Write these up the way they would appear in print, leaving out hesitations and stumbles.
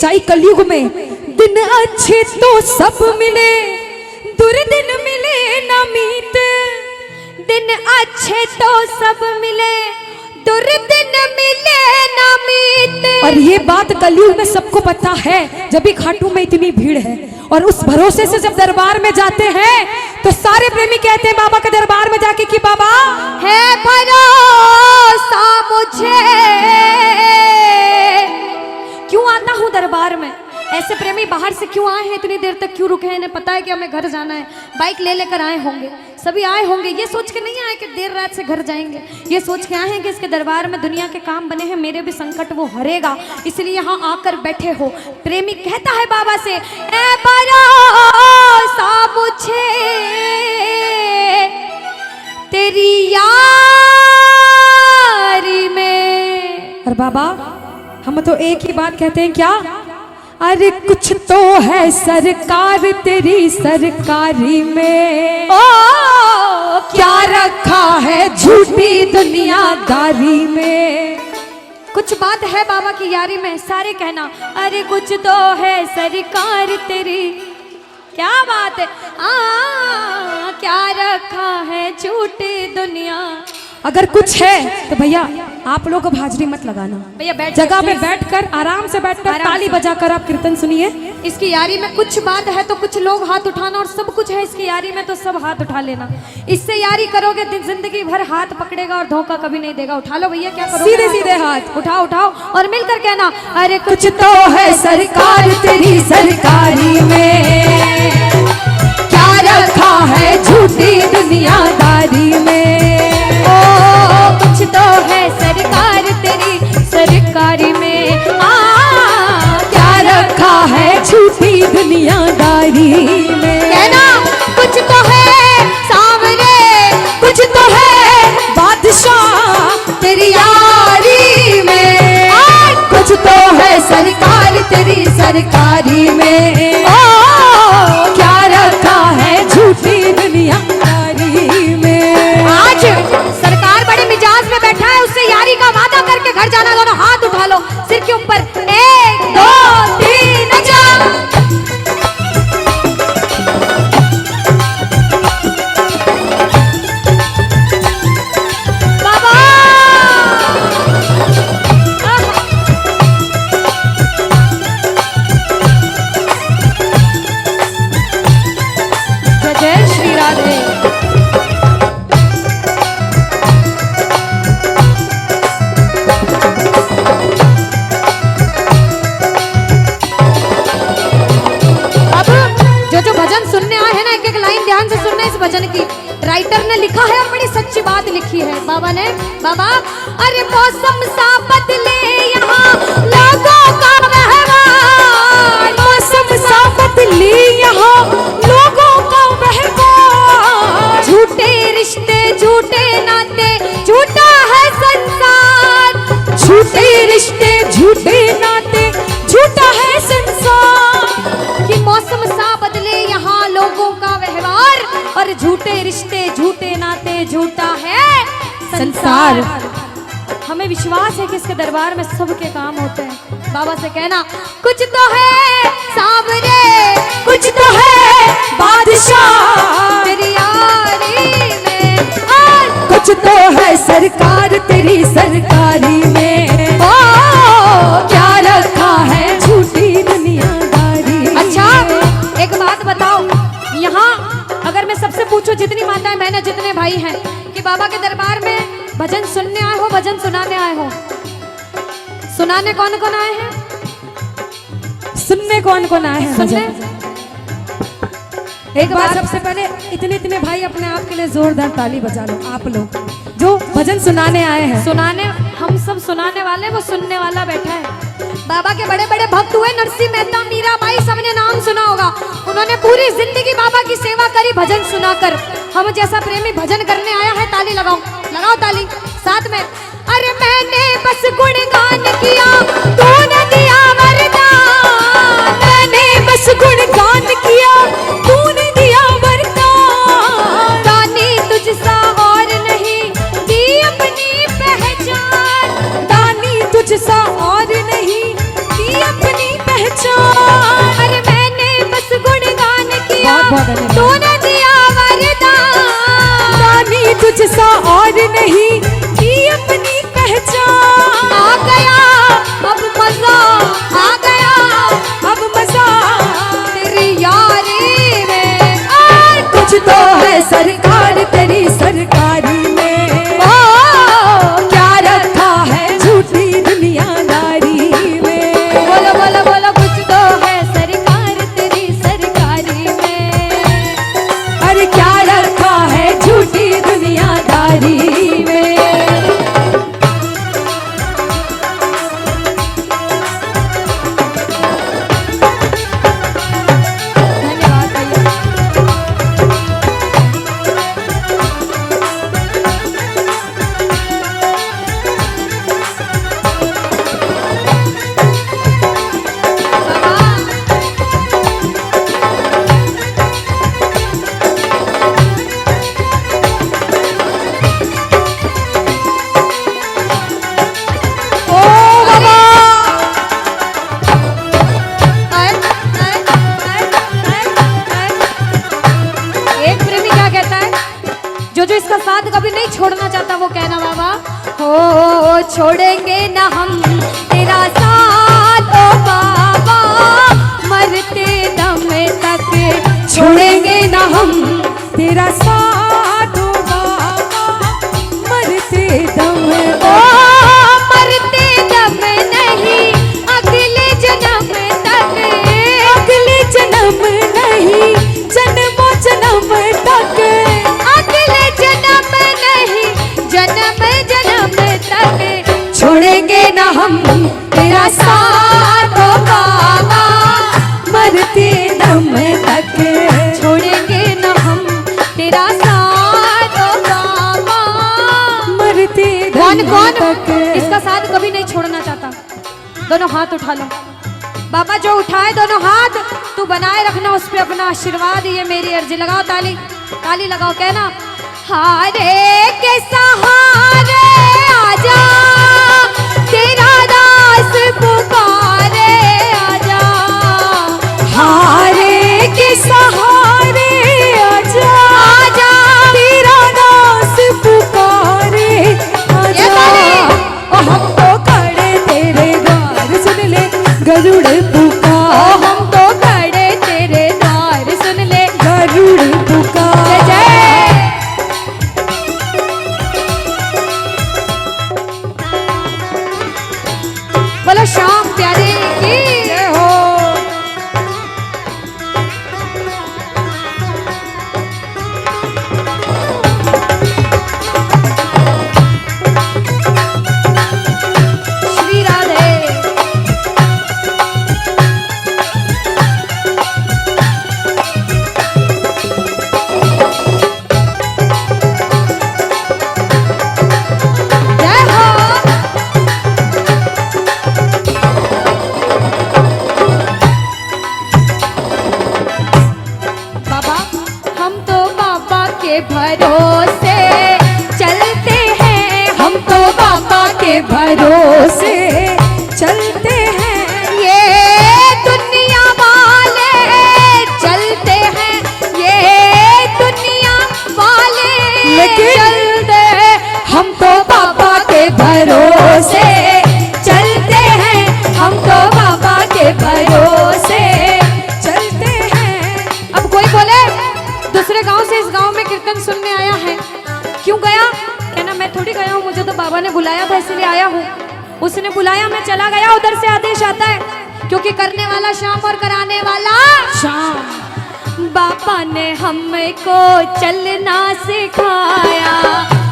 सच्चाई कलयुग में। दिन अच्छे तो सब मिले, दुर्दिन मिले ना मीत। दिन अच्छे तो सब मिले, दुर्दिन मिले ना मीत। और ये बात कलयुग में सबको पता है, जब भी खाटू में इतनी भीड़ है। और उस भरोसे से जब दरबार में जाते हैं तो सारे प्रेमी कहते हैं बाबा के दरबार में जाके कि बाबा है भरोसा मुझे। क्यों आता हूँ दरबार में? ऐसे प्रेमी बाहर से क्यों आए हैं, इतनी देर तक क्यों रुके हैं? इन्हें पता है कि हमें घर जाना है, बाइक ले लेकर आए होंगे, सभी आए होंगे। ये सोच के नहीं आए कि देर रात से घर जाएंगे, ये सोच के आए हैं कि इसके दरबार में दुनिया के काम बने हैं, मेरे भी संकट वो हरेगा, इसलिए यहाँ आकर बैठे हो। प्रेमी कहता है बाबा से, ऐ भरोसा मुझे तेरी यारी में। और बाबा हम तो एक ही बात कहते हैं, क्या? अरे कुछ तो है सरकार तेरी सरकारी में, ओ क्या रखा है झूठी दुनियादारी में। कुछ बात है बाबा की यारी में, सारे कहना अरे कुछ तो है सरकार तेरी। क्या बात है, क्या रखा है झूठी दुनिया। अगर कुछ है तो भैया आप लोग अब हाजिरी मत लगाना, भैया बैठ जगह पे बैठकर आराम से बैठकर ताली बजाकर आप कीर्तन सुनिए। इसकी यारी में कुछ बात है तो कुछ लोग हाथ उठाना, और सब कुछ है इसकी यारी में तो सब हाथ उठा लेना। इससे यारी करोगे जिंदगी भर हाथ पकड़ेगा और धोखा कभी नहीं देगा। उठा लो भैया, क्या करोगे? सीधे सीधे हाथ उठाओ उठाओ और मिलकर कहना अरे कुछ तो है सरकार तेरी सरकारी में, क्या रखा है झूठी दुनियादारी में। कुछ तो है सरकार तेरी सरकारी में, क्या रखा है झूठी दुनियादारी में। कहना कुछ तो है सामने, कुछ तो है बादशाह तेरी यारी में, कुछ तो है सरकार तेरी सरकारी में। क्या रखा है झूठी दुनियादारी में। आज सरकार बड़े मिजाज में बैठा है, उससे यारी का वादा करके घर जाना। दोनों हाथ उठा लो सिर के ऊपर, 1 2 3 जा। बाबा जय जय श्री राधे। जो भजन सुनने आए हैं ना, एक एक लाइन ध्यान से सुनना इस भजन की। राइटर ने लिखा है और बड़ी सच्ची बात लिखी है बाबा ने। बाबा अरे मौसम सा बदले यहाँ लोगों का व्यवहार, मौसम सा बदले यहाँ लोगों का व्यवहार। झूठे रिश्ते झूठे नाते झूठा है संसार, झूठे रिश्ते झूठे नाते झूठा है संसार। कि मौसम सा बदले यहाँ लोगों का व्यवहार, और झूठे रिश्ते झूठे नाते झूठा है संसार। हमें विश्वास है कि इसके दरबार में सबके काम होते हैं। बाबा से कहना कुछ तो है सामने, कुछ तो है बादशाह तेरी यारी में, कुछ तो है सरकार तेरी सरकारी में। क्या रखा है झूठी दुनियादारी। अच्छा एक बात बताओ, यहाँ अगर मैं सबसे पूछूं, जितनी माताएं बहनें जितने भाई हैं, कि बाबा के दरबार में भजन सुनने आए हो भजन सुनाने आए हो? सुनाने कौन कौन आए हैं? सुनने कौन कौन आए हैं? सुनने एक बार सबसे पहले इतने भाई अपने आप के लिए जोरदार ताली बजा लो, आप लोग जो भजन सुनाने आए हैं। सुनाने हम सब सुनाने वाले, वो सुनने वाला बैठा है। बाबा के बड़े बड़े भक्त हुए, नरसिंह मेहता, मीराबाई, सबने नाम सुना होगा। उन्होंने पूरी जिंदगी बाबा की सेवा करी भजन सुनाकर। हम जैसा प्रेमी भजन करने आया है, ताली लगाओ, लगाओ ताली साथ में। अरे मैंने बस गुणगान किया, तूने दिया वरदान। मैंने बस गुणगान किया, तूने दिया वरदान। दानी तुझसा और नहीं दी अपनी पहचान, दानी तुझसा और नहीं दी अपनी पहचान। मुझसा और नहीं की अपनी पहचान। आ गया अब मजा, आ गया अब मजा तेरी यारी में। और कुछ तो है सरकार तेरी सरकारी में, ओ क्या रखा है झूठी दुनियादारी में। बोलो बोलो बोलो, कुछ तो है सरकार तेरी सरकारी में। अरे क्या रखा है झूठी दुनियादारी में। धन्यवाद भैया। ओ बाबा एक प्रेमी क्या कहता है, जो जो इसका साथ कभी नहीं छोड़ना चाहता वो कहना बाबा, हो छोड़ेंगे ना हम तेरा साथ ओ बाबा, मरते दम तक छोड़ेंगे ना हम तेरा साथ ओ बाबा, मरते दम ओ मरते दम नहीं अगले जन्म तक, अगले जन्म नहीं जन्मों जन्म तक, अगले जन्म नहीं जन्म जन्म तक छोड़ेंगे ना हम तेरा साथ ओ बाबा, मरते दम तक। छोड़ेंगे न हम तेरा साथ ओ बाबा। मरते कौन दम कौन तक। इसका साथ कभी नहीं छोड़ना चाहता? दोनों हाथ उठा लो बाबा, जो उठाए दोनों हाथ तू बनाए रखना उस पे अपना आशीर्वाद, ये मेरी अर्जी। लगाओ ताली, ताली लगाओ, कहना हारे के सहारे आजा, तेरा दास पुकारे आजा। हारे के सहारे आजा, आजा तेरा दास पुकारे ये आजा। ताली। ओ हम तो खड़े तेरे द्वार सुन ले गरुड़ ओ पुकार, हम तो खड़े तेरे द्वार सुन ले। गरुड़ जय पुकार। जय। बोलो श्याम प्यारे की जय हो। श्री राधे। जय हो। बाबा हम तो बाबा के भरोसे चलते हैं, हम तो बाबा के भरोसे चलते हैं, ये दुनिया वाले चलते हैं, ये दुनिया वाले लेकिन चलते हैं। हम तो बाबा के भरोसे चलते हैं, हम तो बाबा के भरोसे चलते हैं। अब कोई बोले दूसरे गांव से इस गांव में कीर्तन सुनने आया है, क्यों गया? कहना मैं थोड़ी गया हूँ, मुझे तो बाबा ने बुलाया था इसलिए आया हूँ। उसने बुलाया, मैं चला गया, उधर से आदेश आता है, क्योंकि करने वाला श्याम और कराने वाला शाम। बाबा ने हमको चलना सिखाया,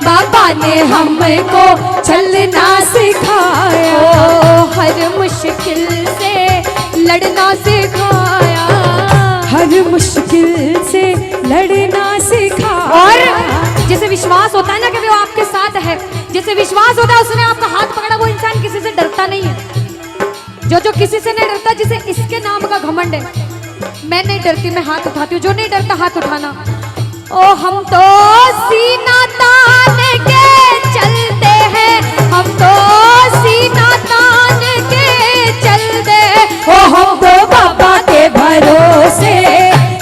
बाबा ने हमको चलना सिखाया, ओ हर मुश्किल से लड़ना सिखाया, हर मुश्किल से लड़ना सिखाया। और जिसे विश्वास होता है ना कि वो आपके साथ है, जिसे विश्वास होता है उसने आपका हाथ पकड़ा, वो इंसान किसी से डरता नहीं है। जो किसी से नहीं डरता, जिसे इसके नाम का घमंड है, मैं नहीं डरती, मैं हाथ उठाती हूँ। जो नहीं डरता हाथ उठाना। ओ हम तो सीना तान के चलते हैं, हम तो सीना तान के चलते हैं। ओ हम तो बाबा के भरोसे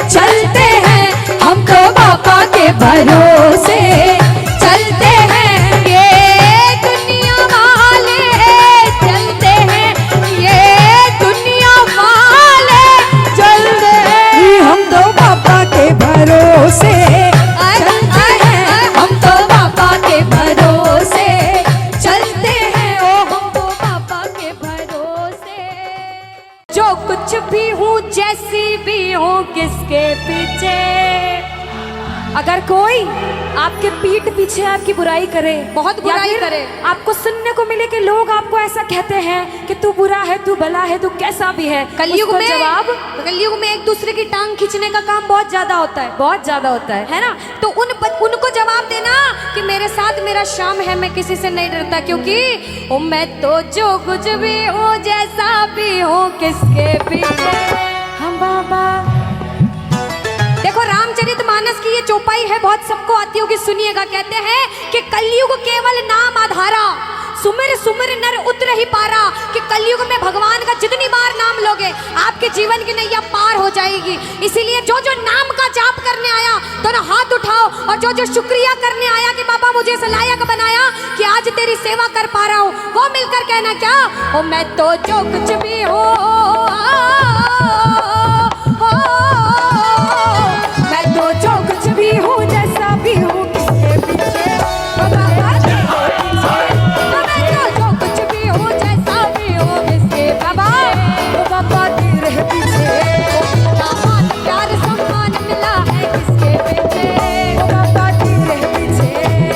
चलते हैं, हम तो बाबा के भरोसे कोई आपके पीठ पीछे आपकी बुराई करे, बहुत या बुराई फिर करे, आपको सुनने को मिले कि लोग आपको ऐसा कहते हैं कि तू बुरा है, तू भला है, तू कैसा भी है, कलयुग उसको में कलयुग में एक दूसरे की टांग खींचने का काम बहुत ज्यादा होता है, बहुत ज्यादा होता है ना। तो उनको जवाब देना कि मेरे साथ मेरा शाम है, मैं किसी से नहीं डरता, क्योंकि ओ मैं तो जो कुछ भी हूँ, जैसा भी हूँ, किसके पीछे हम बाबा। देखो रामचरितमानस की ये चौपाई है, बहुत सबको आती होगी, सुनिएगा। कहते हैं कि कलयुग केवल नाम आधारा, सुमिर सुमिर नर उतर ही पारा। कि कलयुग में भगवान का जितनी बार नाम लोगे आपके जीवन की नैया पार हो जाएगी। इसीलिए जो जो नाम का जाप करने आया दोनों हाथ उठाओ, और जो जो शुक्रिया करने आया कि बाबा मुझे इस लायक बनाया कि आज तेरी सेवा कर पा रहा हूँ, वो मिलकर कहना क्या, ओ मैं तो जो कुछ भी हूँ, मैं तो जो कुछ भी हूँ, जैसा भी हूँ, किसके पीछे बाबा तेरे पीछे। मैं तो जो कुछ भी हूँ, जैसा भी हूँ, किसके बाबा बाबा तेरे पीछे। मान प्यार सम्मान मिला है, किसके पीछे बाबा तेरे पीछे।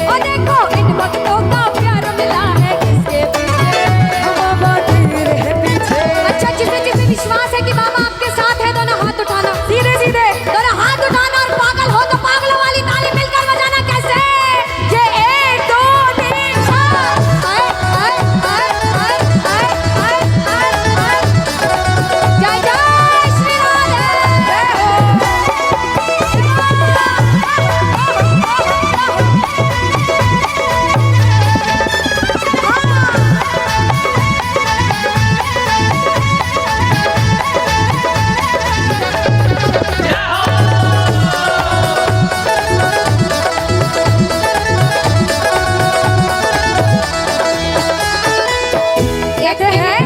और देखो इन भक्तों का प्यार मिला है, किसके पीछे बाबा तेरे पीछे। अच्छा, जिसे जिसे विश्वास है कि बाबा आपके साथ है, दोनों हाथ उठाना, सीधे सीधे दोनों हाथ उठाना। और पागल हो तो पागलों वाली ताली मिलकर बजाना। कैसे? ये 1 2 3 जय जय श्री कहते हैं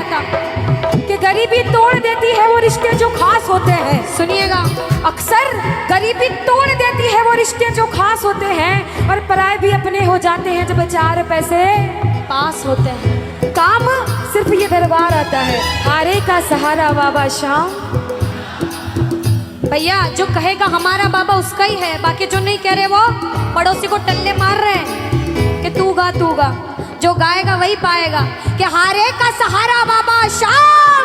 कि गरीबी तोड़ देती है वो रिश्ते जो खास होते हैं। सुनिएगा, अक्सर गरीबी तोड़ देती है वो रिश्ते जो खास होते हैं, और पराए भी अपने हो जाते हैं जब 4 पैसे पास होते हैं। काम सिर्फ ये दरबार आता है, हारे का सहारा बाबा शाम। भैया जो कहेगा हमारा बाबा उसका ही है, बाकी जो नहीं कह रहे वो पड़ोसी को टल्ले मार रहे हैं कि तू गा तू गा। जो गाएगा वही पाएगा कि हारे का सहारा बाबा शाम।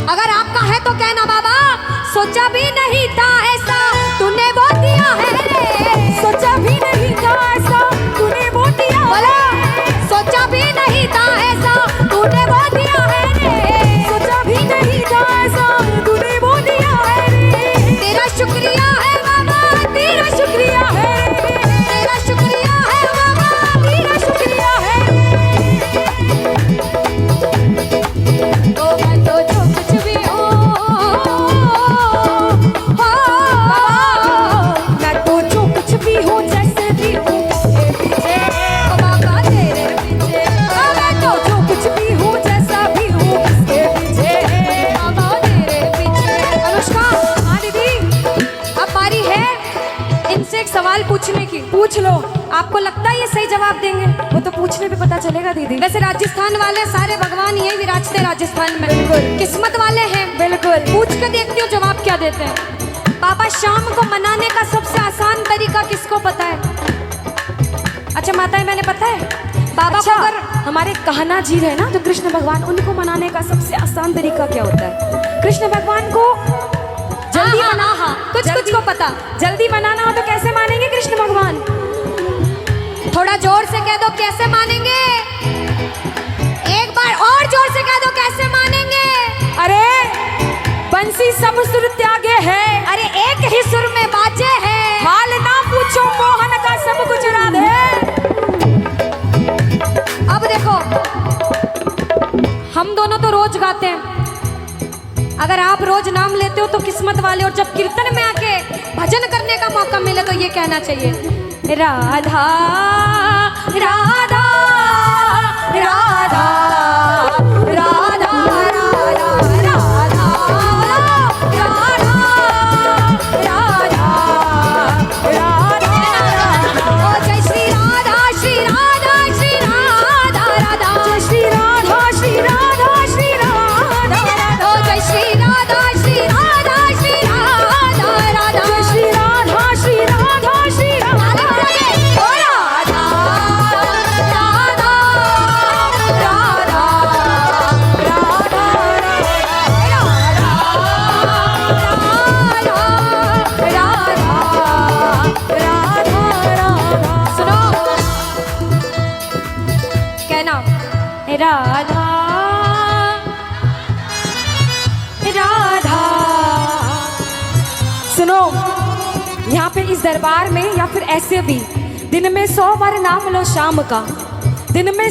अगर आपका है तो कहना बाबा सोचा भी नहीं था ऐसा तूने वो दिया है रे। सोचा भी नहीं था ऐसा तूने वो दिया बोला, सोचा भी नहीं था ऐसा तूने वो दिया है रे। सोचा भी नहीं था ऐसा तूने वो दिया है रे। तेरा शुक्रिया है बाबा, तेरा शुक्रिया है, तेरा शुक्रिया है बाबा, तेरा शुक्रिया है। तो मैं तो जो कुछ भी हूँ, मैं तो जो कुछ भी हूँ, जैसे भी हूँ, किसके पीछे बाबा तेरे पीछे। मैं तो जो कुछ भी हूँ, जैसा भी हूँ, किसके पीछे बाबा तेरे पीछे। अनुष्का, हाँ दीदी, अब बारी है इनसे एक सवाल पूछने की। पूछ लो। आपको लगता है ये सही जवाब देंगे? वो तो पूछने पे पता चलेगा दीदी। वैसे राजस्थान वाले सारे भगवान यही विराजते राजस्थान में, बिल्कुल। किस्मत वाले हैं। बिल्कुल। पूछ के देखती हूँ जवाब क्या देते हैं। बाबा शाम को मनाने का सबसे आसान तरीका किसको पता है? अच्छा माताएं, मैंने पता है बाबा अच्छा, को अगर हमारे कहना जी है ना, जो कृष्ण भगवान, उनको मनाने का सबसे आसान तरीका क्या होता है? कृष्ण भगवान को जल्दी हाँ, मना, हाँ, कुछ कुछ को पता। जल्दी मनाना हो तो कैसे मानेंगे कृष्ण भगवान? थोड़ा जोर से कह दो कैसे मानेंगे। एक बार और जोर से कह दो कैसे मानेंगे। अरे बंसी सब सुर त्यागे है, अरे एक ही सुर में बाजे है। हाल ना पूछो मोहन का सब कुछ राधे। अब देखो हम दोनों तो रोज गाते हैं, अगर आप रोज नाम लेते हो तो किस्मत वाले। और जब कीर्तन में आके भजन करने का मौका मिले तो ये कहना चाहिए, राधा राधा राधा राधा राधा राधा राधा। ओ जय श्री राधा श्री राधा श्री राधा राधा। जय श्री राधा श्री राधा श्री राधा राधा। ओ जय श्री राधा श्री राधा श्री राधा राधा। जय श्री राधा श्री राधा राधा राधा। सुनो, यहाँ पे इस दरबार में या फिर ऐसे भी दिन में 100 बार नाम लो शाम का, दिन में